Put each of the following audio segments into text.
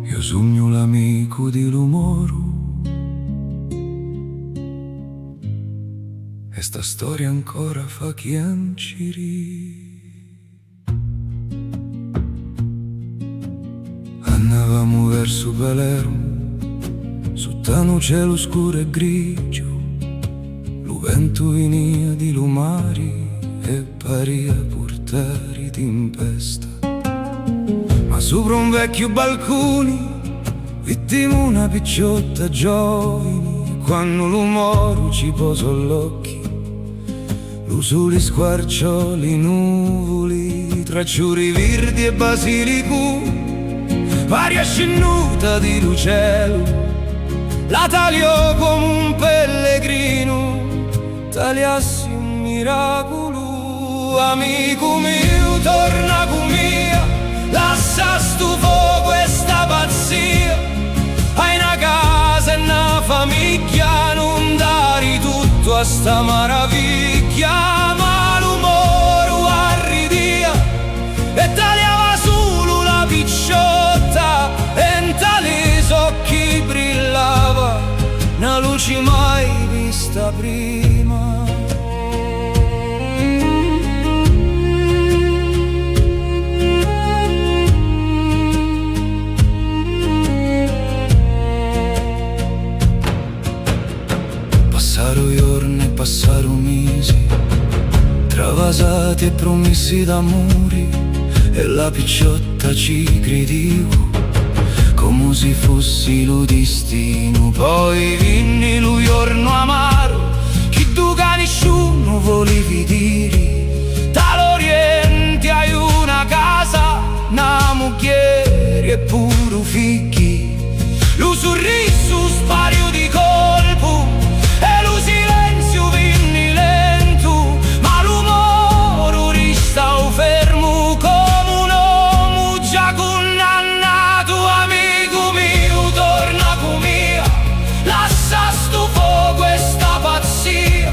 Io sogno l'amico di l'umore e sta storia ancora fa chianciri. Andavamo verso Palermo, sottano cielo scuro e grigio, lo vento venia di lumari e paria portare tempesta. Ma sopra un vecchio balcone vittima una picciotta giovane, quando l'umore ci posa all'occhi, lo sole squarciò le nuvole, tracciuri verdi e basilico, varia scenduta di cielo, la tagliò come un pellegrino, tagliassi un miracolo. Amico mio, torna con mia, lascia sto fuoco e sta pazzia, hai una casa e una famiglia, non dare tutto a sta maraviglia. Ma l'umore arridia e tagliava solo la picciotta, e in tale occhi brillava una luce mai vista prima. Passaro giorni e passaro mesi, travasati e promessi d'amore, e la picciotta ci credevo come se fossi lo destino. Poi vinni lo giorno amaro, che tu che nessuno volevi dire, dall'Oriente hai una casa, una moglie e pure figli, lo sorriso spario di colpo e lo silenzio vinni lento, ma l'umore resta fermo come un uomo già condannato. Amico mio, torna con mia, lascia sto fuoco e sta pazzia,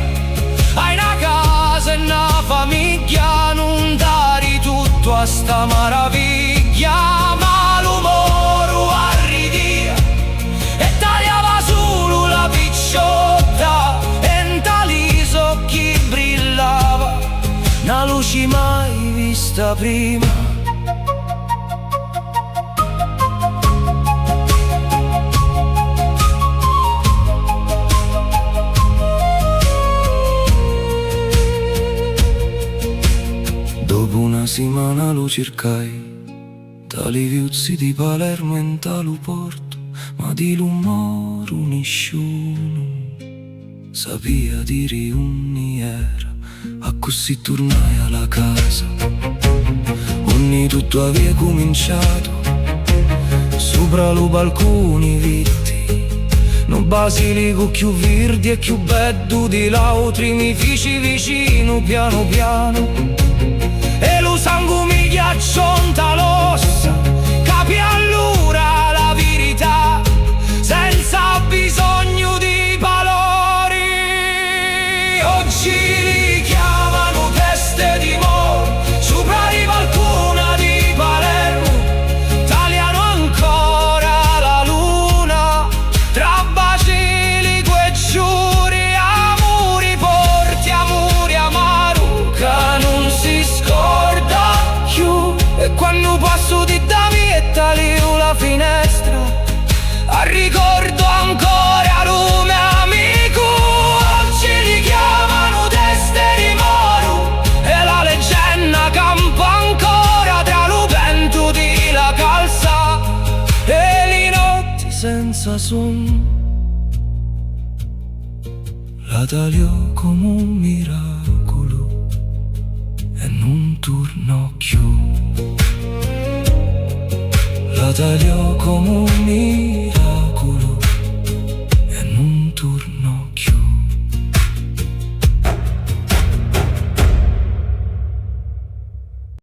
hai una casa e una famiglia, non dare tutto a sta maraviglia. Ma l'umore arridia e tagliava solo la picciotta, e in tali occhi brillava una luce mai vista prima. Dopo una settimana lo cercai, tali viuzzi di Palermo in talo porto, ma di l'umore nessuno sapeva dire ogni era. A così tornai alla casa, ogni tutto aveva cominciato, sopra lo balcone vitti, no basilico più verdi e più bello di l'altri, mi feci vicino piano piano, e lo sangue mi ghiaccionta l'ossa, capi allora la verità, senza bisogno di valori. Oggi li chiamano teste di moro, sopra i balconi di Palermo, tagliano ancora la luna, tra basilico e giuri, amori porti, amori amaro, che non si scorda più. E quando passo di da me e taglio la finestra, a ricordo ancora lume. Amico, oggi li chiamano teste di moro, e la leggenda campa ancora tra lo vento di la calza e le notti senza sonno. La tagliò come un miracolo e non tornò più. La tagliò come un miracolo